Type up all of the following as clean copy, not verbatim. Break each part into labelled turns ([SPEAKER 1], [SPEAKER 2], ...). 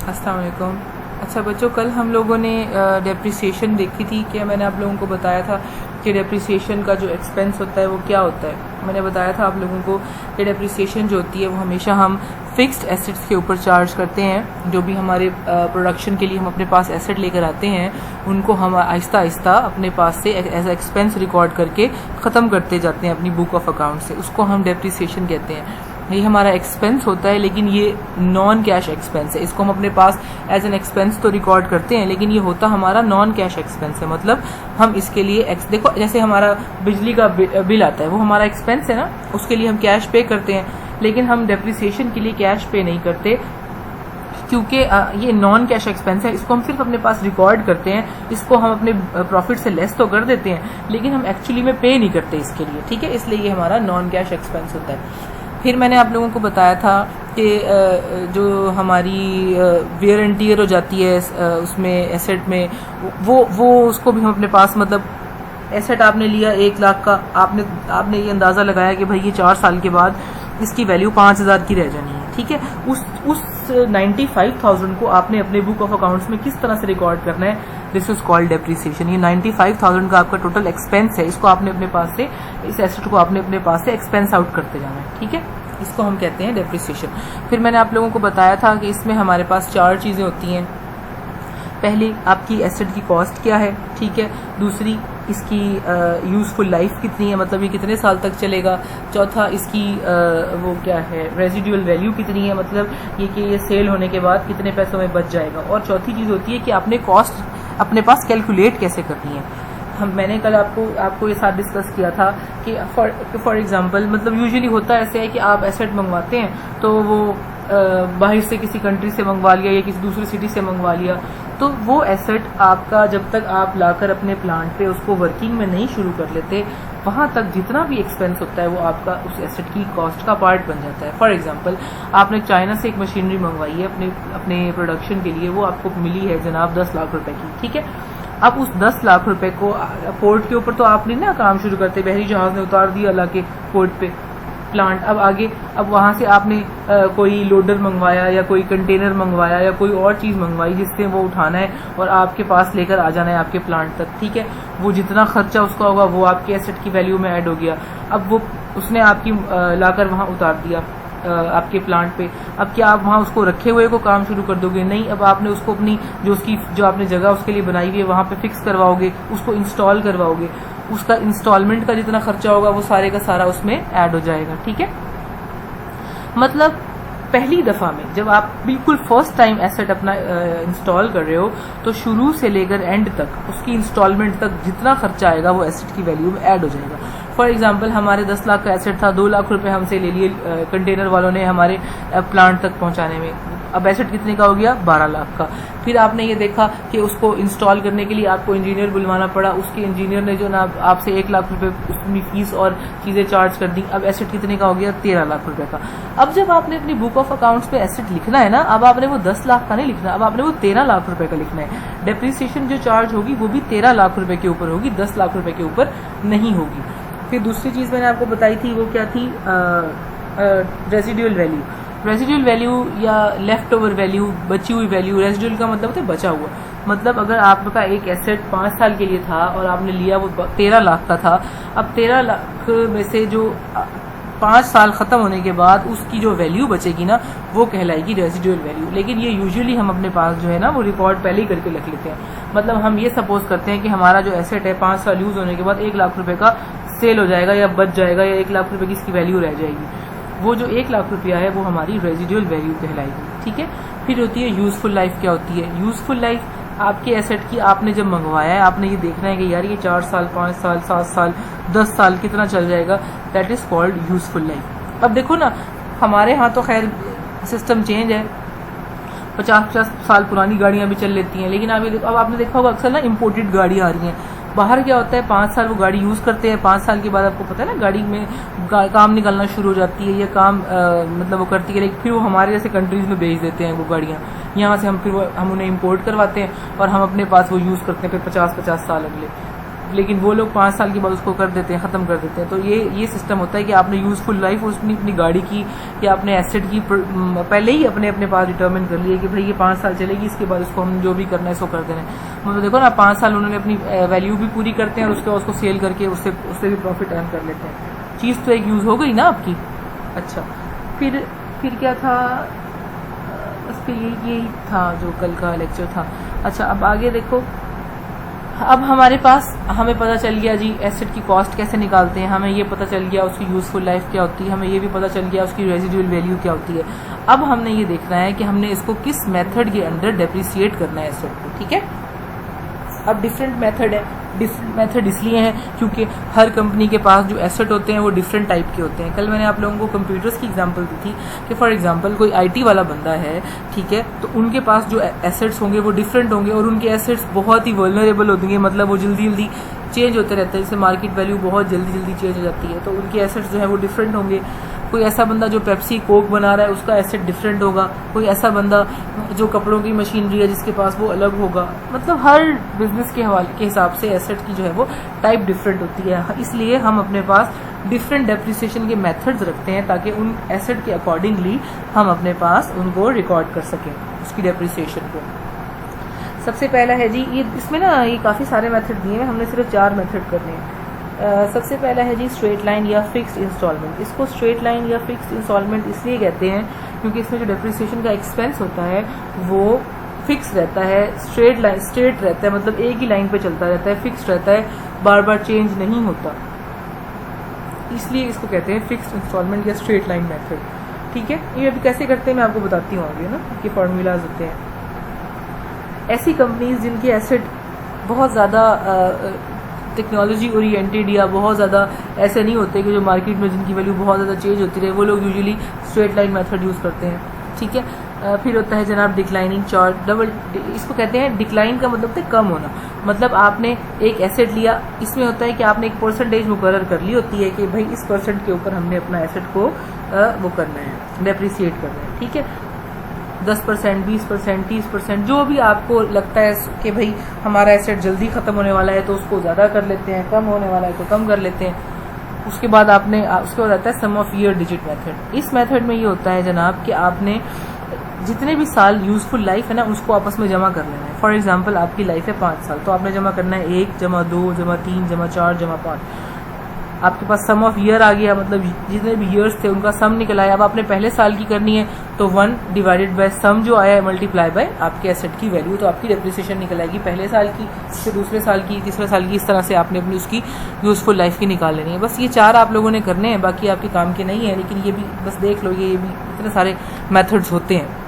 [SPEAKER 1] अस्सलाम वालेकुम। अच्छा बच्चों, कल हम लोगों ने डेप्रिसिएशन देखी थी। क्या मैंने आप लोगों को बताया था कि डेप्रिसिएशन का जो एक्सपेंस होता है वो क्या होता है। मैंने बताया था आप लोगों को कि डेप्रिसिएशन जो होती है वो हमेशा हम फिक्स्ड एसेट्स के ऊपर चार्ज करते हैं। जो भी हमारे प्रोडक्शन के लिए हम अपने पास एसेट लेकर आते हैं उनको हम आहिस्ता आहिस्ता अपने पास से एज एक्सपेंस रिकॉर्ड करके ख़त्म करते जाते हैं अपनी बुक ऑफ अकाउंट से। उसको हम डेप्रिसिएशन कहते हैं। ये हमारा एक्सपेंस होता है, लेकिन ये नॉन कैश एक्सपेंस है। इसको हम अपने पास एज एन एक्सपेंस तो रिकॉर्ड करते हैं, लेकिन ये होता हमारा नॉन कैश एक्सपेंस है। मतलब हम इसके लिए देखो, जैसे हमारा बिजली का बिल आता है वो हमारा एक्सपेंस है ना, उसके लिए हम कैश पे करते हैं, लेकिन हम डेप्रिसिएशन के लिए कैश पे नहीं करते क्योंकि ये नॉन कैश एक्सपेंस है। इसको हम सिर्फ अपने पास रिकॉर्ड करते हैं, इसको हम अपने प्रॉफिट से लेस तो कर देते हैं, लेकिन हम एक्चुअली में पे नहीं करते इसके लिए, ठीक है। इसलिए ये हमारा नॉन कैश एक्सपेंस होता है। फिर मैंने आप लोगों को बताया था कि जो हमारी वेयर एंड टियर हो जाती है उसमें एसेट में, वो उसको भी हम अपने पास, मतलब एसेट आपने लिया 1 लाख का, आपने ये अंदाज़ा लगाया कि भाई ये 4 साल के बाद इसकी वैल्यू 5,000 की रह जानी है, ठीक है। उस 95,000 को आपने अपने बुक ऑफ अकाउंट्स में किस तरह से रिकॉर्ड करना है, दिस इज कॉल्ड डेप्रिसिएशन। ये 95,000 का आपका टोटल एक्सपेंस है, इसको आपने अपने पास से, इस एसेट को आपने अपने पास से एक्सपेंस आउट करते जाना है, ठीक है। इसको हम कहते हैं डेप्रिसिएशन। फिर मैंने आप लोगों को बताया था कि इसमें हमारे पास 4 चीज़ें होती हैं। पहली, आपकी एसेट की कॉस्ट क्या है, ठीक है। दूसरी, इसकी यूज़फुल लाइफ कितनी है, मतलब ये कितने साल तक चलेगा। चौथा, इसकी वो क्या है, रेजिडुअल वैल्यू कितनी है, मतलब ये कि ये सेल होने के बाद कितने पैसों में बच जाएगा। और चौथी चीज़ होती है कि आपने कॉस्ट अपने पास कैलकुलेट कैसे करनी है। मैंने कल आपको ये साथ डिस्कस किया था कि फॉर एग्जांपल, मतलब यूजुअली होता ऐसे है कि आप एसेट मंगवाते हैं तो वो बाहर से किसी कंट्री से मंगवा लिया या किसी दूसरी सिटी से मंगवा लिया, तो वो एसेट आपका जब तक आप लाकर अपने प्लांट पे उसको वर्किंग में नहीं शुरू कर लेते, वहां तक जितना भी एक्सपेंस होता है वो आपका उस एसेट की कॉस्ट का पार्ट बन जाता है। फॉर एग्जांपल, आपने चाइना से एक मशीनरी मंगवाई है अपने प्रोडक्शन के लिए, वो आपको मिली है जनाब 10 लाख रुपए की, ठीक है। अब उस 10 लाख रुपए को पोर्ट के ऊपर तो आपने ना काम शुरू करते, बहरी जहाज ने उतार दिया ला के पोर्ट पे प्लांट। अब वहां से आपने कोई लोडर मंगवाया या कोई कंटेनर मंगवाया या कोई और चीज मंगवाई जिससे वो उठाना है और आपके पास लेकर आ जाना है आपके प्लांट तक, ठीक है। वो जितना खर्चा उसका होगा वो आपके एसेट की वैल्यू में ऐड हो गया। अब वो उसने आपकी लाकर वहां उतार दिया आपके प्लांट पे। अब क्या आप वहां उसको रखे हुए को काम शुरू कर दोगे? नहीं। अब आपने उसको अपनी जो आपने जगह उसके लिए बनाई हुई है वहां पे फिक्स करवाओगे, उसको इंस्टॉल करवाओगे। उसका इंस्टॉलमेंट का जितना खर्चा होगा वो सारे का सारा उसमें ऐड हो जाएगा, ठीक है। मतलब पहली दफा में जब आप बिल्कुल फर्स्ट टाइम एसेट अपना इंस्टॉल कर रहे हो तो शुरू से लेकर एंड तक उसकी इंस्टॉलमेंट तक जितना खर्चा आएगा वो एसेट की वैल्यू में ऐड हो जाएगा। फॉर एग्जांपल, हमारे 10 लाख का एसेट था, 2 लाख रुपए हमसे ले लिए कंटेनर वालों ने हमारे प्लांट तक पहुंचाने में। अब एसेट कितने का हो गया? 12 लाख का। फिर आपने ये देखा कि उसको इंस्टॉल करने के लिए आपको इंजीनियर बुलवाना पड़ा, उसके इंजीनियर ने जो ना आपसे 1 लाख रुपए उसकी फीस और चीजें चार्ज कर दी। अब एसेट कितने का हो गया? 13 लाख रुपए का। अब जब आपने अपनी बुक ऑफ अकाउंट्स पे एसेट लिखना है ना, अब आपने वो 10 लाख का नहीं लिखना, अब आपने वो 13 लाख रुपए का लिखना है। डेप्रिसिएशन जो चार्ज होगी वो भी 13 लाख रुपए के ऊपर होगी, 10 लाख रुपए के ऊपर नहीं होगी। फिर दूसरी चीज मैंने आपको बताई थी, वो क्या थी? Residual value. रेजिडुअल वैल्यू या लेफ्ट ओवर वैल्यू, बची हुई वैल्यू। रेजिडुअल का मतलब होता है बचा हुआ। मतलब अगर आपका एक एसेट 5 साल के लिए था और आपने लिया वो 13 लाख का था, अब 13 लाख में से जो 5 साल खत्म होने के बाद उसकी जो वैल्यू बचेगी ना, वो कहलाएगी रेजिडुअल वैल्यू। लेकिन ये यूजुअली हम अपने पास जो है ना वो रिकॉर्ड पहले ही करके रख लेते हैं। मतलब हम ये सपोज करते हैं कि हमारा जो एसेट है 5 साल यूज होने के बाद 1 लाख रुपए का सेल हो जाएगा या बच जाएगा या 1 लाख रुपए की इसकी वैल्यू रह जाएगी। वो जो 1 लाख रुपया है वो हमारी रेजिडुअल वैल्यू कहलाएगी, ठीक है। फिर होती है यूजफुल लाइफ। क्या होती है यूजफुल लाइफ? आपके एसेट की आपने जब मंगवाया है, आपने ये देखना है कि यार ये 4 साल, 5 साल, 7 साल, 10 साल कितना चल जाएगा, that is called useful life. अब देखो ना, हमारे यहाँ तो खैर सिस्टम चेंज है, 50-50 साल पुरानी गाड़ियां भी चल लेती हैं, लेकिन अब आपने देखा होगा अक्सर ना इम्पोर्टेड गाड़ियां आ रही हैं। बाहर क्या होता है, 5 साल वो गाड़ी यूज करते हैं, 5 साल के बाद आपको पता है ना गाड़ी में काम निकलना शुरू हो जाती है, ये काम मतलब वो करती है, लेकिन फिर वो हमारे जैसे कंट्रीज में भेज देते हैं वो गाड़ियां। यहाँ से हम उन्हें इम्पोर्ट करवाते हैं और हम अपने पास वो यूज करते हैं फिर 50-50 साल अगले। लेकिन वो लोग 5 साल के बाद उसको कर देते हैं, ख़त्म कर देते हैं। तो ये सिस्टम होता है कि आपने यूज़फुल लाइफ उसने अपनी गाड़ी की या अपने एसेट की पहले ही अपने पास डिटर्मिन कर लिया कि भाई ये 5 साल चलेगी, इसके बाद उसको हम जो भी करना है इसको कर देना है। मतलब देखो ना, 5 साल उन्होंने अपनी वैल्यू भी पूरी करते हैं और उसके बाद उसको सेल करके उससे भी प्रॉफिट अर्न कर लेते हैं। चीज़ तो एक यूज़ हो गई ना आपकी। अच्छा, फिर क्या था, बस फिर यही था जो कल का लेक्चर था। अच्छा, अब आगे देखो, अब हमें पता चल गया जी एसेट की कॉस्ट कैसे निकालते हैं, हमें ये पता चल गया उसकी यूजफुल लाइफ क्या होती है, हमें ये भी पता चल गया उसकी रेजिडुअल वैल्यू क्या होती है। अब हमने ये देखना है कि हमने इसको किस मेथड के अंदर डेप्रिसिएट करना है एसेट को, ठीक है। अब डिफरेंट मेथड है, डिफरेंट मेथड इसलिए है क्योंकि हर कंपनी के पास जो एसेट होते हैं वो डिफरेंट टाइप के होते हैं। कल मैंने आप लोगों को कंप्यूटर्स की एग्जांपल दी थी कि फॉर एग्जांपल कोई आईटी वाला बंदा है, ठीक है, तो उनके पास जो एसेट्स होंगे वो डिफरेंट होंगे और उनके एसेट्स बहुत ही वल्नरेबल होंगे, मतलब वो जल्दी जल्दी चेंज होते रहते हैं, जैसे मार्केट वैल्यू बहुत जल्दी जल्दी चेंज हो जाती है, तो उनके एसेट्स जो है वो डिफरेंट होंगे। कोई ऐसा बंदा जो पेप्सी कोक बना रहा है उसका एसेट डिफरेंट होगा, कोई ऐसा बंदा जो कपड़ों की मशीनरी है जिसके पास वो अलग होगा। मतलब हर बिजनेस के हवाले के हिसाब से एसेट की जो है वो टाइप डिफरेंट होती है, इसलिए हम अपने पास डिफरेंट डेप्रिसिएशन के मेथड्स रखते हैं ताकि उन एसेट के अकॉर्डिंगली हम अपने पास उनको रिकॉर्ड कर सकें उसकी डेप्रिसिएशन को। सबसे पहला है जी, इसमें ना ये काफ़ी सारे मेथड दिए हैं, हमने सिर्फ 4 मेथड करने हैं। सबसे पहला है जी स्ट्रेट लाइन या फिक्स्ड इंस्टॉलमेंट। इसको स्ट्रेट लाइन या फिक्स्ड इंस्टॉलमेंट इसलिए कहते हैं क्योंकि इसमें जो डेप्रिसिएशन का एक्सपेंस होता है वो फिक्स रहता है, स्ट्रेट रहता है, मतलब एक ही लाइन पे चलता रहता है, फिक्स रहता है, बार बार चेंज नहीं होता, इसलिए इसको कहते हैं फिक्स्ड इंस्टॉलमेंट या स्ट्रेट लाइन मेथड, ठीक है। ये अभी कैसे करते हैं मैं आपको बताती हूँ आगे ना, कि फॉर्मूलाज होते हैं। ऐसी कंपनीज जिनके एसेट बहुत ज़्यादा टेक्नोलॉजी ओरिएंटेड या बहुत ज़्यादा ऐसे नहीं होते कि जो मार्केट में जिनकी वैल्यू बहुत ज़्यादा चेंज होती रहे, वो लोग usually straight line method use करते हैं, ठीक है। फिर होता है जनाब डिक्लाइनिंग चार्ट। इसको कहते हैं, डिक्लाइन का मतलब है कम होना, मतलब आपने एक एसेट लिया, इसमें होता है कि आपने एक परसेंटेज मुकर्रर कर ली होती है कि भाई इस परसेंट के ऊपर हमने अपना एसेट को वो करना है, डेप्रिसिएट करना है, ठीक है। 10%, 20%, 30%, जो भी आपको लगता है कि भाई हमारा एसेट जल्दी ख़त्म होने वाला है तो उसको ज़्यादा कर लेते हैं, कम होने वाला है तो कम कर लेते हैं। उसके बाद उसके बाद आता है सम ऑफ ईयर डिजिट मेथड। इस मेथड में ये होता है जनाब कि आपने जितने भी साल यूजफुल लाइफ है ना उसको आपस में जमा कर लेना है। फॉर एग्जांपल आपकी लाइफ है 5 साल, तो आपने जमा करना है 1 जमा 2 जमा 3 जमा 4 जमा 5। आपके पास सम ऑफ ईयर आ गया, मतलब जितने भी ईयर्स थे उनका सम निकल आया। अब आपने पहले साल की करनी है तो 1 डिवाइडेड बाय सम जो आया है मल्टीप्लाई बाय आपके एसेट की वैल्यू, तो आपकी डेप्रिसिएशन निकल आएगी पहले साल की, फिर दूसरे साल की, तीसरे साल की, इस तरह से आपने अपनी उसकी यूजफुल लाइफ की निकाल लेनी है। बस ये 4 आप लोगों ने करने हैं, बाकी आपके काम के नहीं है, लेकिन ये भी बस देख लो, ये भी इतने सारे मेथड्स होते हैं।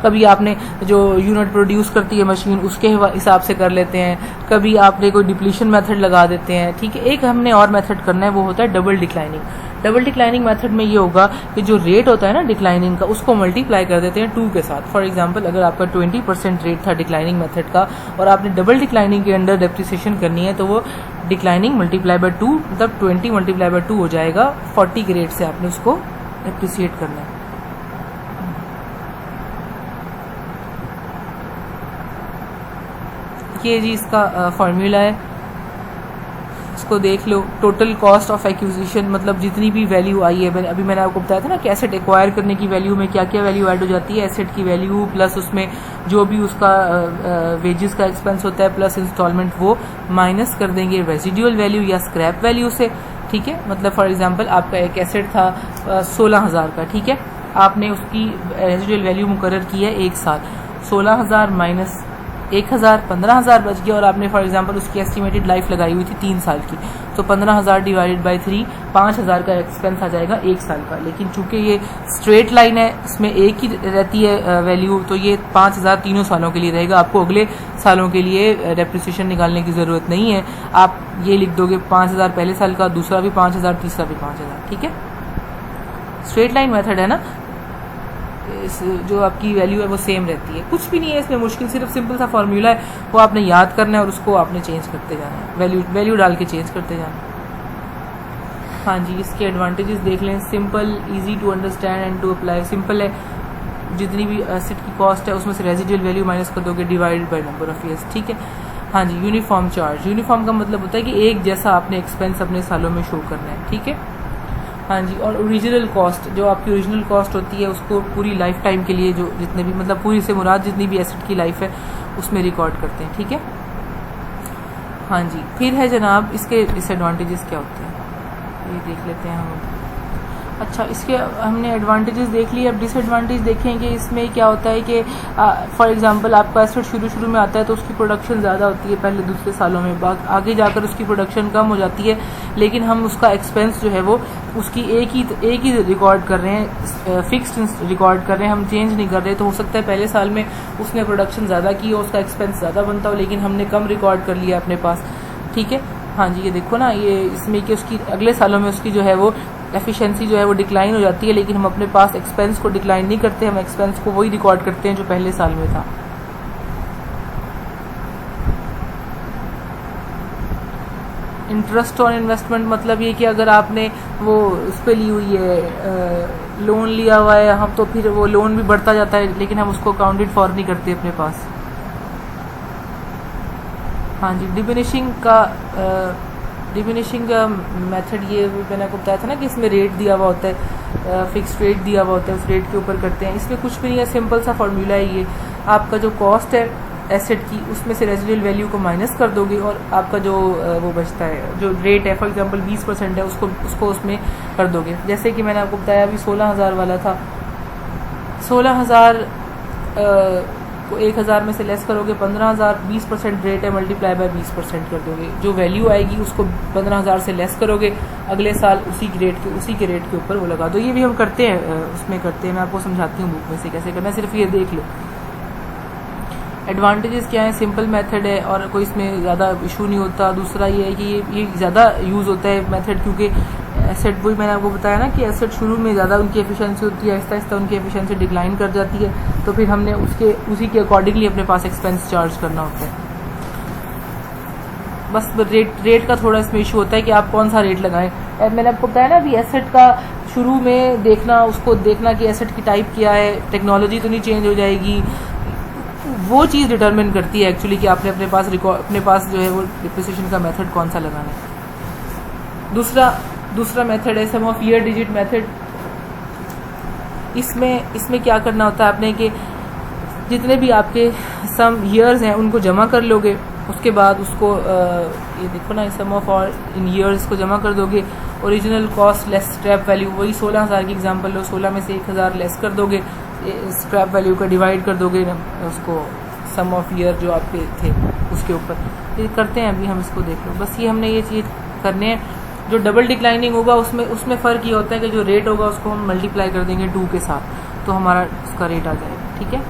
[SPEAKER 1] कभी आपने जो यूनिट प्रोड्यूस करती है मशीन उसके हिसाब से कर लेते हैं, कभी आपने कोई डिप्लीशन मेथड लगा देते हैं, ठीक है। एक हमने और मेथड करना है, वो होता है double declining. Double declining method में ये होगा कि जो रेट होता है ना डिक्लाइनिंग का, उसको मल्टीप्लाई कर देते हैं 2 के साथ। फॉर एग्जांपल अगर आपका 20% रेट था डिक्लाइनिंग मेथड का और आपने डबल डिक्लाइनिंग के अंडर डेप्रिसिएशन करनी है, तो वो डिक्लाइनिंग मल्टीप्लाई बाय 2, मतलब 20 मल्टीप्लाई बाय 2 हो जाएगा। 40 के रेट से आपने उसको डेप्रिसिएट करना है। ये जी इसका फॉर्मूला है, इसको देख लो। टोटल कॉस्ट ऑफ एक्विजिशन, मतलब जितनी भी वैल्यू आई है, अभी मैंने आपको बताया था ना कि एसेट एक्वायर करने की वैल्यू में क्या क्या वैल्यू ऐड हो जाती है, एसेट की वैल्यू प्लस उसमें जो भी उसका वेजेस का एक्सपेंस होता है प्लस इंस्टॉलमेंट, वो माइनस कर देंगे रेजिडुअल वैल्यू या स्क्रैप वैल्यू से, ठीक है। मतलब फॉर एग्जांपल आपका एक एसेट था 16,000 का, ठीक है, आपने उसकी रेजिडुअल वैल्यू मुकर्रर की है 1 साल, 16,000 माइनस 1,000, 15,000 बच गया, और आपने फॉर एग्जांपल उसकी एस्टिमेटेड लाइफ लगाई हुई थी 3 साल की, तो 15,000 डिवाइडेड बाय 3, 5,000 का एक्सपेंस आ जाएगा 1 साल का। लेकिन चूंकि ये स्ट्रेट लाइन है, इसमें एक ही रहती है वैल्यू, तो ये 5,000 तीनों सालों के लिए रहेगा। आपको अगले सालों के लिए डेप्रिसिएशन निकालने की ज़रूरत नहीं है, आप ये लिख दोगे 5,000 पहले साल का, दूसरा भी 5,000, तीसरा भी 5,000, ठीक है। स्ट्रेट लाइन मेथड है ना, जो आपकी वैल्यू है वो सेम रहती है, कुछ भी नहीं है इसमें मुश्किल, सिर्फ सिंपल सा फॉर्मूला है, वो आपने याद करना है और उसको आपने चेंज करते जाना है, वैल्यू डाल के चेंज करते जाना है। हाँ जी, इसके एडवांटेजेस देख लें। Simple, easy to understand and to apply. Simple है, जितनी भी एसेट की कॉस्ट है उसमें से रेजिडुअल वैल्यू माइनस कर दोगे divided by number of years, ठीक है। हाँ जी, यूनिफॉर्म चार्ज। यूनिफॉर्म का मतलब होता है कि एक जैसा आपने एक्सपेंस अपने सालों में शो करना है, ठीक है। हाँ जी, और ओरिजिनल कॉस्ट, जो आपकी ओरिजिनल कॉस्ट होती है उसको पूरी लाइफ टाइम के लिए, जो जितने भी मतलब पूरी से मुराद जितनी भी एसेट की लाइफ है उसमें रिकॉर्ड करते हैं, ठीक है। हाँ जी, फिर है जनाब इसके डिसएडवांटेजेस क्या होते हैं, ये देख लेते हैं हम। अच्छा, इसके हमने एडवांटेजेस देख लिए, अब डिसएडवांटेज देखें कि इसमें क्या होता है कि फॉर एग्जांपल आपका एसेट शुरू में आता है तो उसकी प्रोडक्शन ज़्यादा होती है पहले दूसरे सालों में, आगे जाकर उसकी प्रोडक्शन कम हो जाती है, लेकिन हम उसका एक्सपेंस जो है वो उसकी एक ही रिकॉर्ड कर रहे हैं, फिक्स्ड रिकॉर्ड कर रहे हैं, हम चेंज नहीं कर रहे। तो हो सकता है पहले साल में उसने प्रोडक्शन ज़्यादा की हो, उसका एक्सपेंस ज़्यादा बनता हो, लेकिन हमने कम रिकॉर्ड कर लिया अपने पास, ठीक है। हाँ जी, ये देखो ना, ये इसमें कि उसकी अगले सालों में उसकी जो है वो एफिशिएंसी जो है वो डिक्लाइन हो जाती है, लेकिन हम अपने पास एक्सपेंस को डिक्लाइन नहीं करते, हम एक्सपेंस को वही रिकॉर्ड करते हैं जो पहले साल में था। इंटरेस्ट ऑन इन्वेस्टमेंट मतलब ये कि अगर आपने वो उस पर ली हुई है, लोन लिया हुआ है, हम तो फिर वो लोन भी बढ़ता जाता है, लेकिन हम उसको काउंटेड फॉर नहीं करते अपने पास। हाँ जी, डिमिनिशिंग का मेथड ये मैंने आपको बताया था ना कि इसमें रेट दिया हुआ होता है, फिक्स्ड रेट दिया हुआ होता है, उस रेट के ऊपर करते हैं। इसमें कुछ भी नहीं है, सिंपल सा फार्मूला है ये। आपका जो कॉस्ट है एसेट की, उसमें से रेजिडुअल वैल्यू को माइनस कर दोगे और आपका जो वो बचता है, जो रेट है फॉर एग्जांपल 20% है, उसको उसमें कर दोगे। जैसे कि मैंने आपको बताया अभी 16,000 वाला था, 16,000 को 1,000 में से लेस करोगे 15,000, 20% रेट है, मल्टीप्लाई बाय 20% कर दोगे, जो वैल्यू आएगी उसको 15,000 से लेस करोगे, अगले साल उसी के रेट के ऊपर वो लगा दो। ये भी हम करते हैं, उसमें करते हैं, मैं आपको समझाती हूँ बुक में से कैसे करना है, सिर्फ ये देख लो। एडवांटेजेस क्या है, सिंपल मेथड है और कोई इसमें ज़्यादा इशू नहीं होता। दूसरा ये है कि ये ज़्यादा यूज़ होता है मेथड, क्योंकि एसेट, वही मैंने आपको बताया ना कि एसेट शुरू में ज़्यादा उनकी एफिशिएंसी होती है, आहिस्ता आहिस्ता उनकी एफिशिएंसी डिक्लाइन कर जाती है, तो फिर हमने उसी के अकॉर्डिंगली अपने पास एक्सपेंस चार्ज करना होता है। बस रेट का थोड़ा इसमें इशू होता है कि आप कौन सा रेट लगाएं। मैंने आपको बताया ना अभी, एसेट का शुरू में उसको देखना कि एसेट की टाइप क्या है, टेक्नोलॉजी तो नहीं चेंज हो जाएगी, वो चीज़ डिटरमिन करती है एक्चुअली कि आपने अपने पास जो है वो डिप्रिसिएशन का मेथड कौन सा लगाना है। दूसरा मेथड है सम ऑफ ईयर डिजिट मेथड। इसमें क्या करना होता है आपने कि जितने भी आपके सम ईयर्स हैं उनको जमा कर लोगे, उसके बाद उसको ये देखो ना, सम ऑफ और इन ईयर्स को जमा कर दोगे, original cost less scrap value, वही 16,000 की एग्जांपल लो, 16 में से 1,000 लेस कर दोगे, स्क्रैप वैल्यू का डिवाइड कर दोगे उसको सम ऑफ ईयर जो आपके थे उसके ऊपर। ये करते हैं अभी हम, इसको देख लो। बस ये हमने ये चीज़ करने हैं। जो डबल डिक्लाइनिंग होगा उसमें फ़र्क ये होता है कि जो रेट होगा उसको हम मल्टीप्लाई कर देंगे 2 के साथ, तो हमारा उसका रेट आ जाएगा, ठीक है।